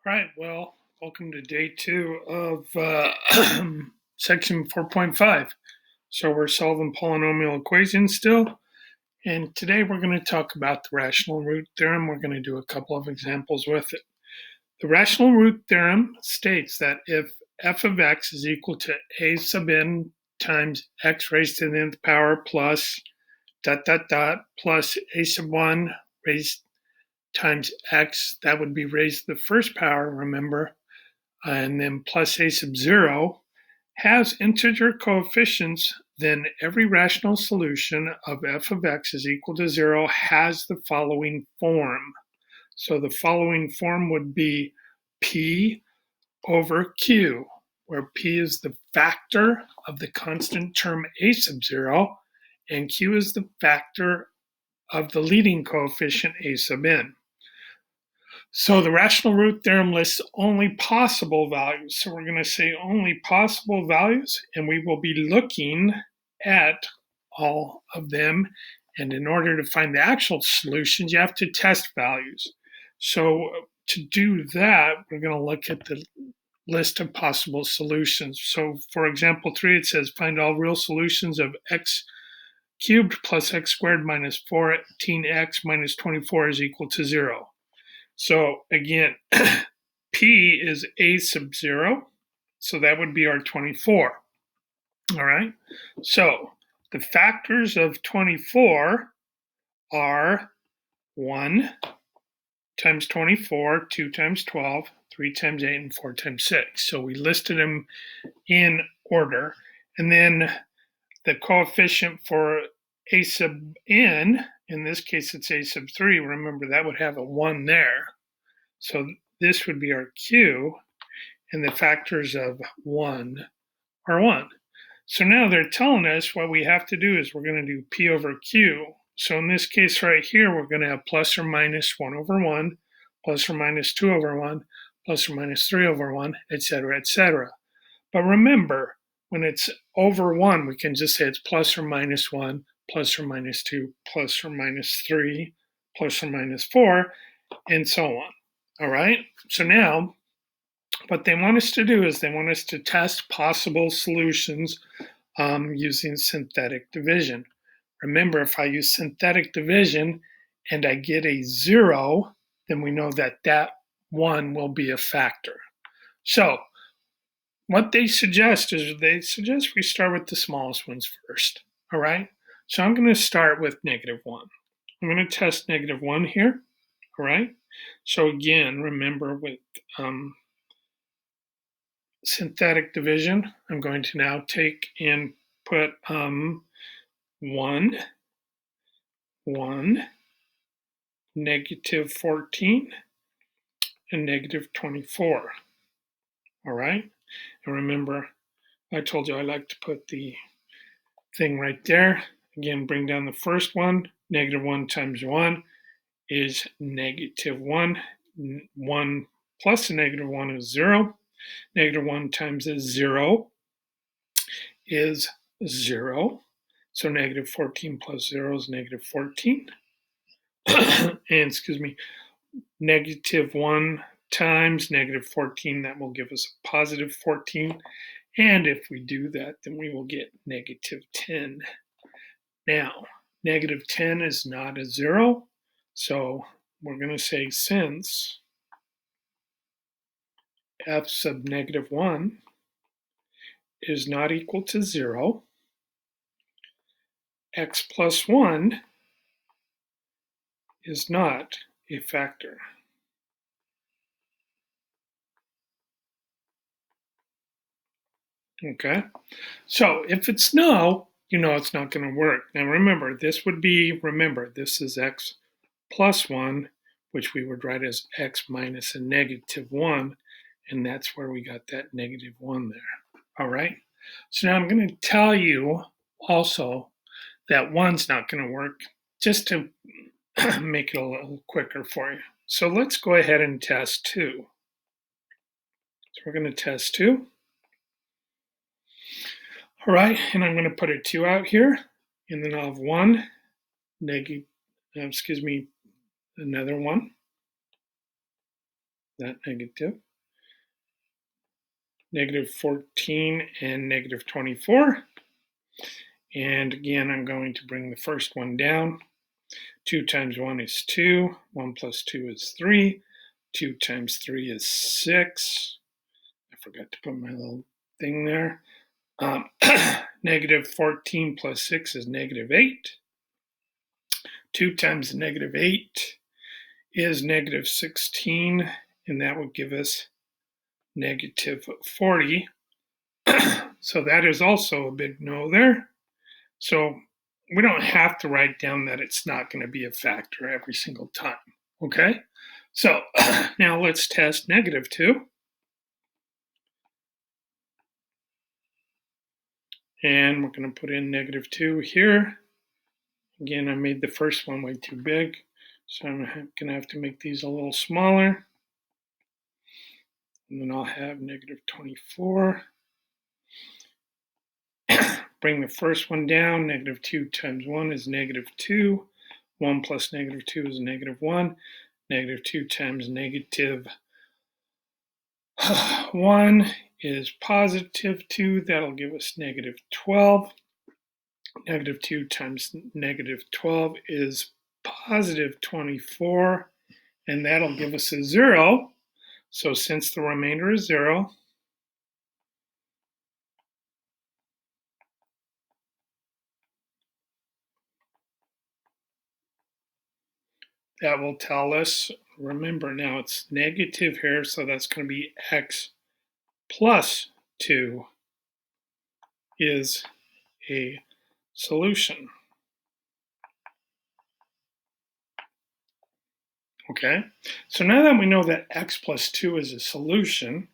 All right, well, welcome to day two of section 4.5. So we're solving polynomial equations still. And today we're going to talk about the rational root theorem. We're going to do a couple of examples with it. The rational root theorem states that if f of x is equal to a sub n times x raised to the nth power plus dot dot dot plus a sub 1 raised times x, that would be raised to the first power, remember, and then plus a sub 0 has integer coefficients, then every rational solution of f of x is equal to 0 has the following form. So the following form would be p over q, where p is the factor of the constant term a sub 0, and q is the factor of the leading coefficient a sub n. So the rational root theorem lists only possible values. So we're going to say only possible values, and we will be looking at all of them. And in order to find the actual solutions, you have to test values. So to do that, we're going to look at the list of possible solutions. So for example 3, it says find all real solutions of x cubed plus x squared minus 14x minus 24 is equal to 0. So again, p is a sub 0, so that would be our 24. All right, so the factors of 24 are 1 times 24, 2 times 12, 3 times 8, and 4 times 6. So we listed them in order. And then the coefficient for a sub n, in this case it's a sub 3, remember that would have a 1 there. So this would be our q, and the factors of 1 are 1. So now they're telling us what we have to do is we're going to do p over q. So in this case right here, we're going to have plus or minus 1 over 1, plus or minus 2 over 1, plus or minus 3 over 1, etc., etc. But remember, when it's over 1, we can just say it's plus or minus 1, plus or minus 2, plus or minus 3, plus or minus 4, and so on. All right, so now what they want us to do is they want us to test possible solutions using synthetic division. Remember, if I use synthetic division and I get a 0, then we know that that 1 will be a factor. So what they suggest is we start with the smallest ones first. All right, so I'm going to start with negative 1. I'm going to test negative 1 here. All right, so again, remember with synthetic division, I'm going to now take and put 1, 1, negative 14, and negative 24. All right, and remember, I told you I like to put the thing right there. Again, bring down the first one. Negative 1 times 1 is negative 1. 1 plus a negative 1 is 0. Negative 1 times a 0 is 0. So negative 14 plus 0 is negative 14. And excuse me, negative 1 times negative 14, that will give us a positive 14. And if we do that, then we will get negative 10. Now, negative 10 is not a 0. So we're going to say since f sub negative 1 is not equal to 0, x plus 1 is not a factor. Okay, so if it's no, you know it's not going to work. Now remember, this is x plus 1, which we would write as x minus a negative 1, and that's where we got that negative 1 there. All right, so now I'm going to tell you also that 1's not going to work, just to make it a little quicker for you. So let's go ahead and test 2. So we're going to test 2. All right, and I'm going to put a 2 out here, and then I'll have 1, another 1, not negative, negative 14 and negative 24. And again, I'm going to bring the first one down. 2 times 1 is 2. 1 plus 2 is 3. 2 times 3 is 6. I forgot to put my little thing there. Negative 14 plus 6 is negative 8. 2 times negative 8 is negative 16, and that would give us negative 40. So that is also a big no there. So we don't have to write down that it's not going to be a factor every single time, okay? So now let's test negative 2. And we're going to put in negative 2 here. Again, I made the first one way too big, so I'm going to have to make these a little smaller. And then I'll have negative 24. Bring the first one down. Negative 2 times 1 is negative 2. 1 plus negative 2 is negative 1. Negative 2 times negative 1 is positive 2. That'll give us negative 12. Negative 2 times negative 12 is positive 24. And that'll give us a 0. So since the remainder is 0, that will tell us, remember now it's negative here, so that's going to be x plus 2 is a solution. Okay, so now that we know that x plus 2 is a solution,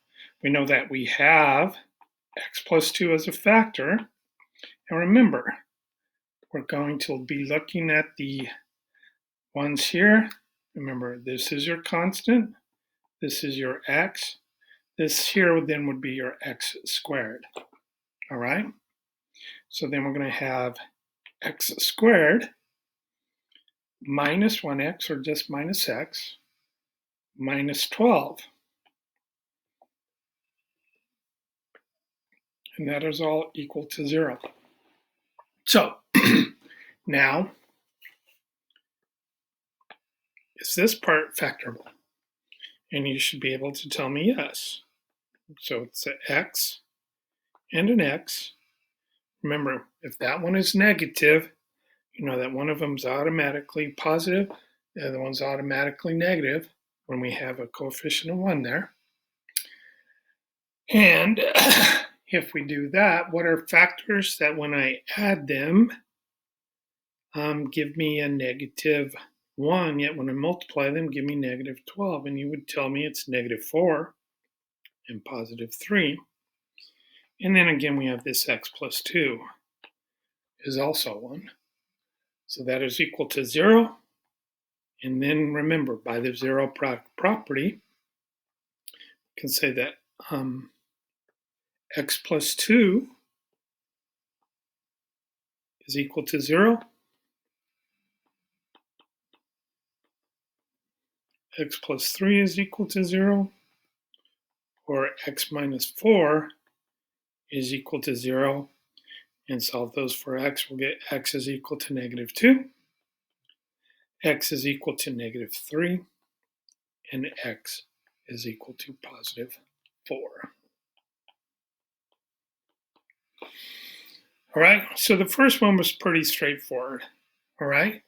we know that we have x plus 2 as a factor. And remember, we're going to be looking at the ones here. Remember, this is your constant. This is your x. This here then would be your x squared. All right? So then we're going to have x squared minus 1x, or just minus x, minus 12. And that is all equal to 0. So now, is this part factorable? And you should be able to tell me yes. So it's an x and an x. Remember, if that one is negative, you know that one of them is automatically positive, the other one's automatically negative when we have a coefficient of 1 there. And if we do that, what are factors that when I add them give me a negative 1, yet when I multiply them, give me negative 12. And you would tell me it's negative 4 and positive 3. And then again, we have this x plus 2 is also 1. So that is equal to 0. And then remember, by the 0 property, we can say that x plus 2 is equal to 0. X plus 3 is equal to 0. Or x minus 4 is equal to 0. And solve those for x, we'll get x is equal to negative 2. X is equal to negative 3. And x is equal to positive 4. All right, so the first one was pretty straightforward. All right,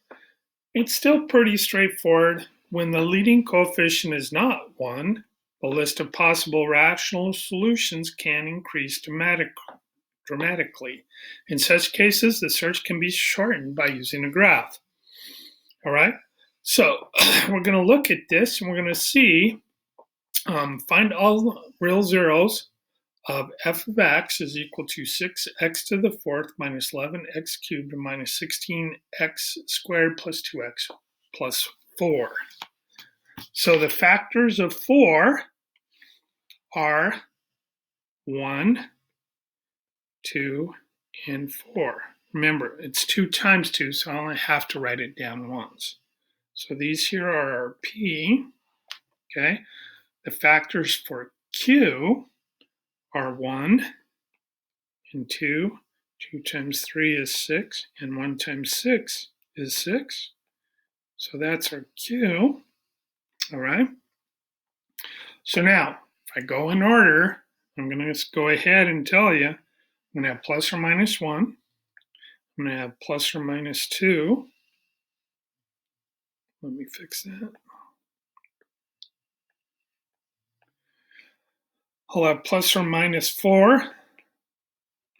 it's still pretty straightforward. When the leading coefficient is not 1, the list of possible rational solutions can increase dramatically. In such cases, the search can be shortened by using a graph. All right, so we're going to look at this and we're going to see, find all real zeros of f of x is equal to 6x to the fourth minus 11x cubed minus 16x squared plus 2x plus 4. So the factors of 4 are 1, 2, and 4. Remember, it's 2 times 2, so I only have to write it down once. So these here are our p, okay? the factors for q are 1 and 2. 2 times 3 is 6, and 1 times 6 is 6. So that's our q, all right? So now, if I go in order, I'm going to just go ahead and tell you, I'm going to have plus or minus 1. I'm going to have plus or minus 2. Let me fix that. I'll have plus or minus 4,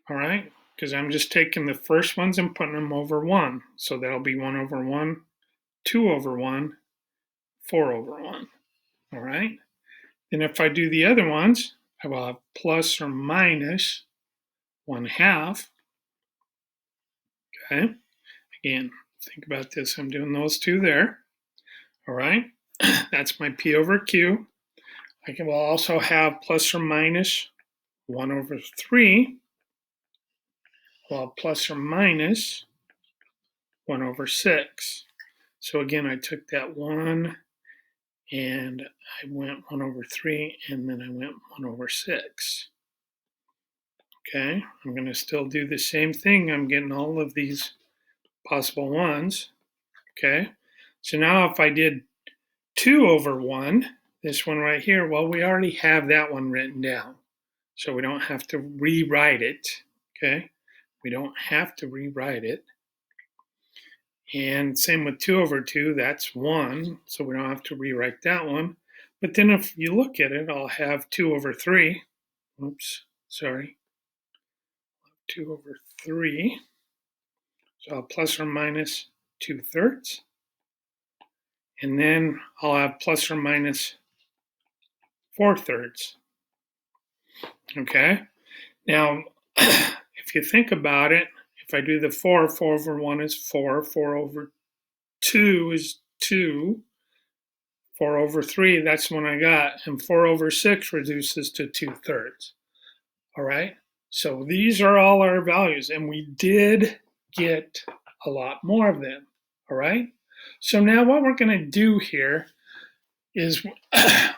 all right? Because I'm just taking the first ones and putting them over 1. So that'll be 1 over 1, 2 over 1, 4 over 1, all right? And if I do the other ones, I will have plus or minus 1/2, okay? Again, think about this. I'm doing those two there, all right? That's my P over Q. I will also have plus or minus 1 over 3. Well, plus or minus 1 over 6. So again, I took that 1 and I went 1 over 3, and then I went 1 over 6. Okay, I'm going to still do the same thing. I'm getting all of these possible ones. Okay, so now if I did 2 over 1, this one right here, well, we already have that one written down. So we don't have to rewrite it. Okay, we don't have to rewrite it. And same with 2 over 2, that's 1, so we don't have to rewrite that one. But then if you look at it, I'll have 2 over 3. Oops, sorry. 2 over 3. So I'll plus or minus 2/3. And then I'll have plus or minus 4/3. Okay? Now, if you think about it, if I do the 4, 4 over 1 is 4. 4 over 2 is 2. 4 over 3, that's one I got. And 4 over 6 reduces to 2/3. All right? So these are all our values. And we did get a lot more of them. All right? So now what we're going to do here is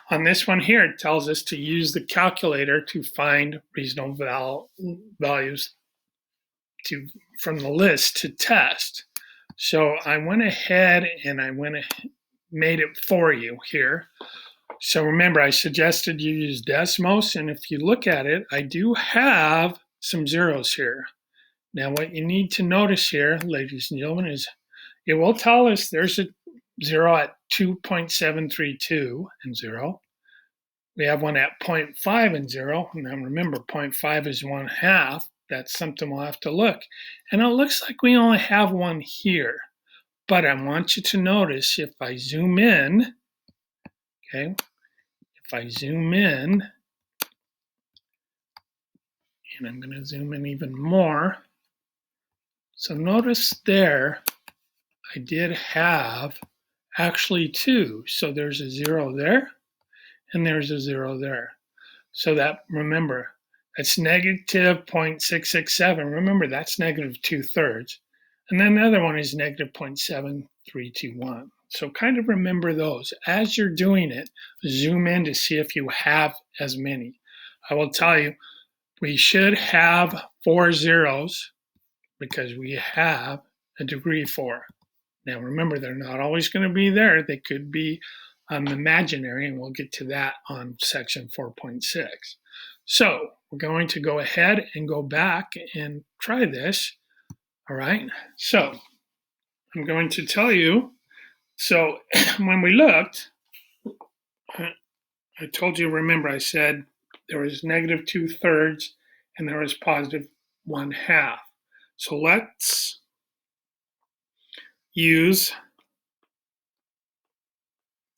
on this one here, it tells us to use the calculator to find reasonable values from the list to test. So I went ahead and made it for you here. So remember, I suggested you use Desmos, and if you look at it, I do have some zeros here. Now what you need to notice here, ladies and gentlemen, is it will tell us there's a 0 at 2.732 and 0. We have one at 0.5 and 0. Now remember, 0.5 is 1/2. That's something we'll have to look. And it looks like we only have one here. But I want you to notice if I zoom in, okay, if I zoom in, and I'm going to zoom in even more. So notice there, I did have actually 2. So there's a 0 there, and there's a 0 there. So that, remember, that's negative 0.667. Remember, that's negative 2/3. And then the other one is negative 0.7321. So kind of remember those. As you're doing it, zoom in to see if you have as many. I will tell you, we should have 4 zeros because we have a degree 4. Now remember, they're not always going to be there. They could be imaginary, and we'll get to that on section 4.6. So we're going to go ahead and go back and try this. All right, so I'm going to tell you, so when we looked, I told you, remember I said there was negative 2/3 and there was positive 1/2. So let's use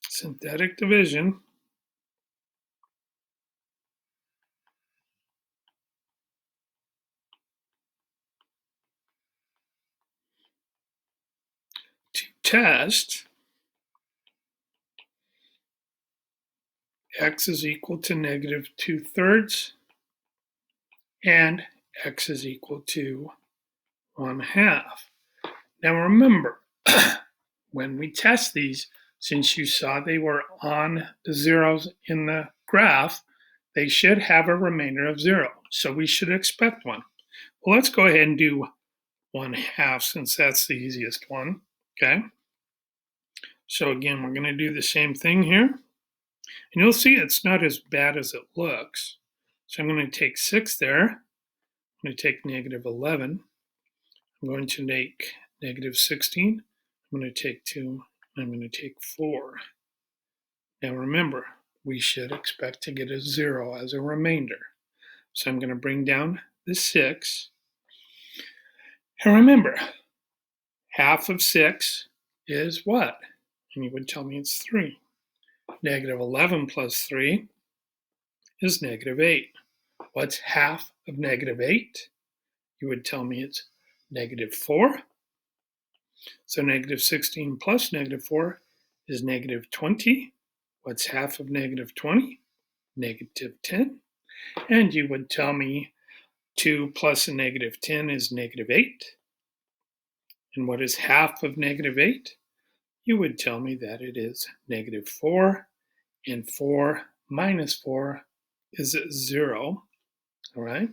synthetic division to test x is equal to negative 2/3 and x is equal to 1/2. Now remember, when we test these, since you saw they were on the zeros in the graph, they should have a remainder of 0. So we should expect one. Well, let's go ahead and do 1/2 since that's the easiest one. Okay. So again, we're going to do the same thing here. And you'll see it's not as bad as it looks. So I'm going to take 6 there. I'm going to take negative 11. I'm going to take negative 16. I'm going to take 2. I'm going to take 4. Now remember, we should expect to get a 0 as a remainder. So I'm going to bring down the 6. And remember, half of 6 is what? And you would tell me it's 3. Negative 11 plus 3 is negative 8. What's half of negative 8? You would tell me it's negative 4. So negative 16 plus negative 4 is negative 20. What's half of negative 20? Negative 10. And you would tell me 2 plus a negative 10 is negative 8. And what is half of negative 8? You would tell me that it is negative 4. And 4 minus 4 is 0. All right?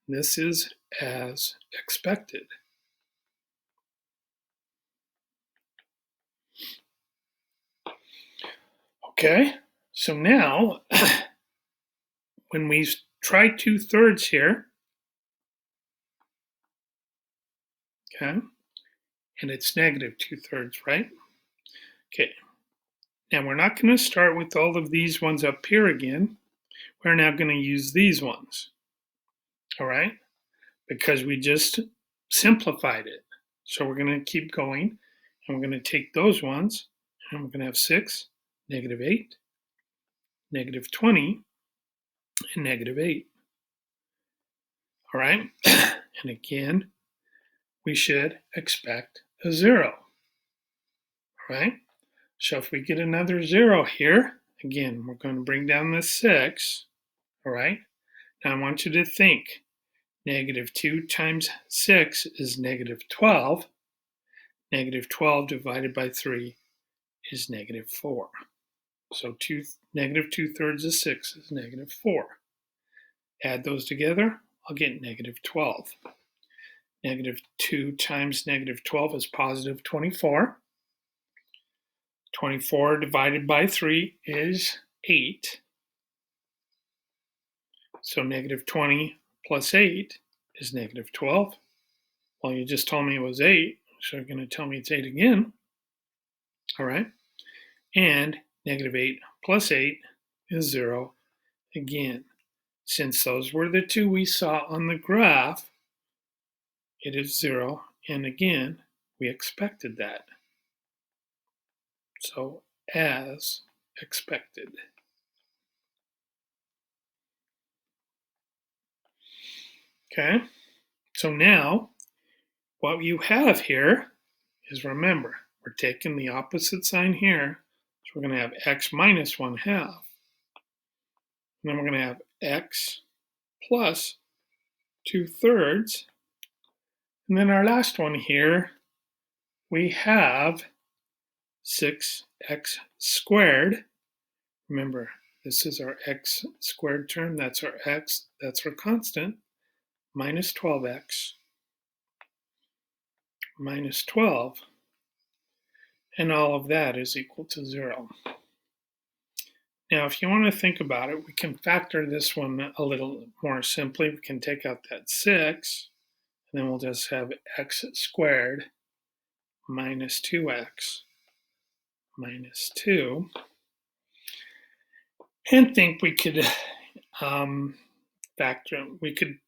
This is as expected. Okay, so now when we try 2/3 here, okay, and it's negative 2/3, right? Okay, now we're not going to start with all of these ones up here again. We're now going to use these ones, all right, because we just simplified it. So we're going to keep going, and we're going to take those ones, and we're going to have 6, negative 8, negative 20, and negative 8. All right, and again, we should expect a 0. All right, so if we get another 0 here, again, we're going to bring down the 6. All right, now I want you to think. Negative 2 times 6 is negative 12. Negative 12 divided by 3 is negative 4. So negative 2/3 of 6 is negative 4. Add those together, I'll get negative 12. Negative 2 times negative 12 is positive 24. 24 divided by 3 is 8. So negative 20 plus 8 is negative 12. Well, you just told me it was 8, so you're going to tell me it's 8 again. All right. And negative 8 plus 8 is 0 again. Since those were the two we saw on the graph, it is 0. And again, we expected that. So as expected. Okay, so now what you have here is, remember, we're taking the opposite sign here. So we're going to have x minus 1/2. And then we're going to have x plus 2/3. And then our last one here, we have 6x squared. Remember, this is our x squared term. That's our x. That's our constant. Minus 12x minus 12. And all of that is equal to 0. Now, if you want to think about it, we can factor this one a little more simply. We can take out that 6, and then we'll just have x squared minus 2x minus 2. And think we could we could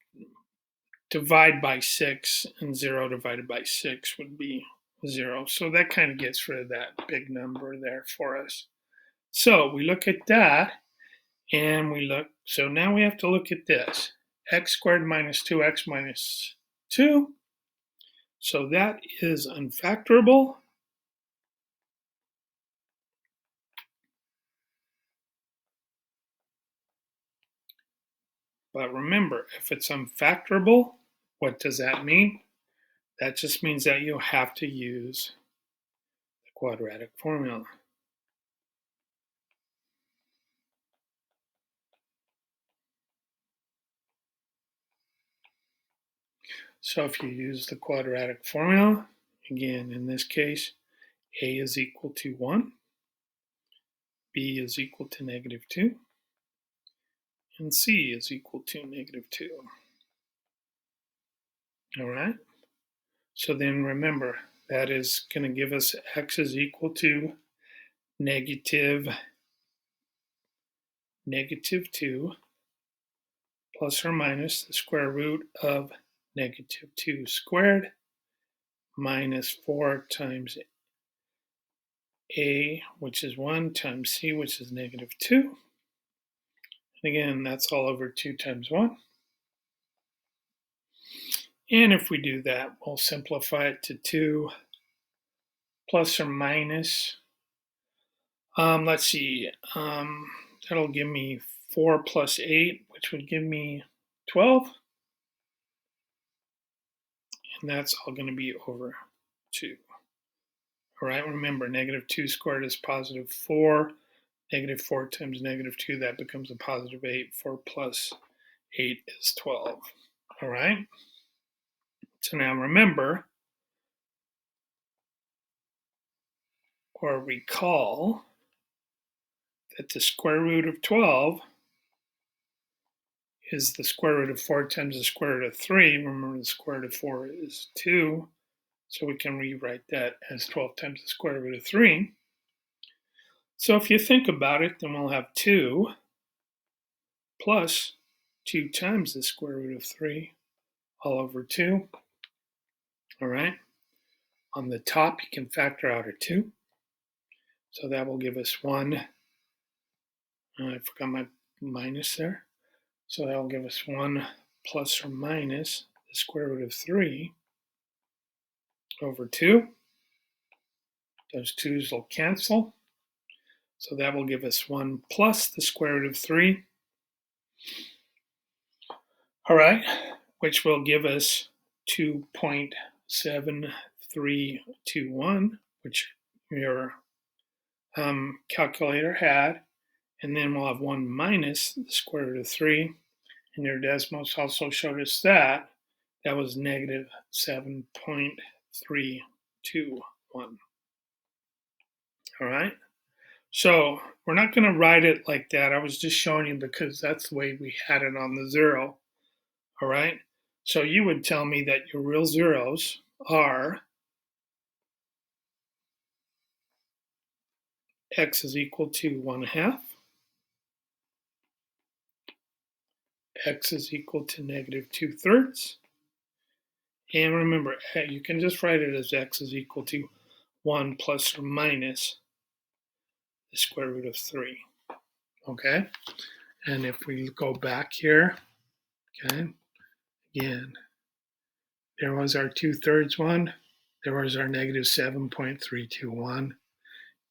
divide by 6, and 0 divided by 6 would be 0. So that kind of gets rid of that big number there for us. So we look at that, and so now we have to look at this. X squared minus 2x minus 2. So that is unfactorable. But remember, if it's unfactorable, what does that mean? That just means that you have to use the quadratic formula. So if you use the quadratic formula, again, in this case, a is equal to 1, b is equal to -2, and c is equal to -2. All right? So then remember, that is going to give us x is equal to -2 plus or minus the square root of -2 squared minus 4 times a, which is 1, times c, which is -2. And again, that's all over 2 times 1. And if we do that, we'll simplify it to 2 plus or minus, let's see, that'll give me 4 plus 8, which would give me 12. And that's all going to be over 2. All right, remember, -2 squared is +4. -4 times -2, that becomes a +8. 4 plus 8 is 12. All right? So now remember, or recall, that the square root of 12 is the square root of 4 times the square root of 3. Remember, the square root of 4 is 2. So we can rewrite that as 12 times the square root of 3. So if you think about it, then we'll have 2 plus 2 times the square root of 3 all over 2. All right. On the top, you can factor out a 2. So that will give us 1. I forgot my minus there. So that will give us 1 plus or minus the square root of 3 over 2. Those 2's will cancel. So that will give us 1 plus the square root of 3. All right, which will give us 2.7321, which your calculator had. And then we'll have 1 minus the square root of 3. And your Desmos also showed us that. That was -7.321. All right. So we're not going to write it like that. I was just showing you because that's the way we had it on the 0. All right. So you would tell me that your real zeros are x is equal to 1/2, x is equal to -2/3. And remember, you can just write it as x is equal to 1 plus or minus the square root of 3. Okay? And if we go back here, okay, again, there was our 2/3 one. There was our -7.321.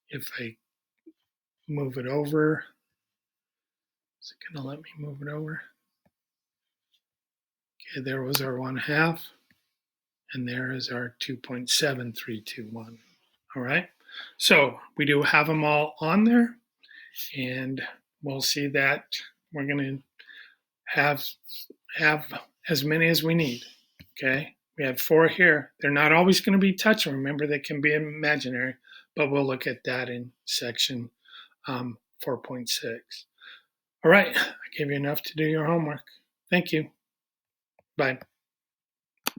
If I move it over, is it going to let me move it over? Okay, there was our 1/2. And there is our 2.7321. All right. So we do have them all on there. And we'll see that we're going to have as many as we need. Okay. We have 4 here. They're not always going to be touching. Remember, they can be imaginary, but we'll look at that in section 4.6. All right. I gave you enough to do your homework. Thank you. Bye.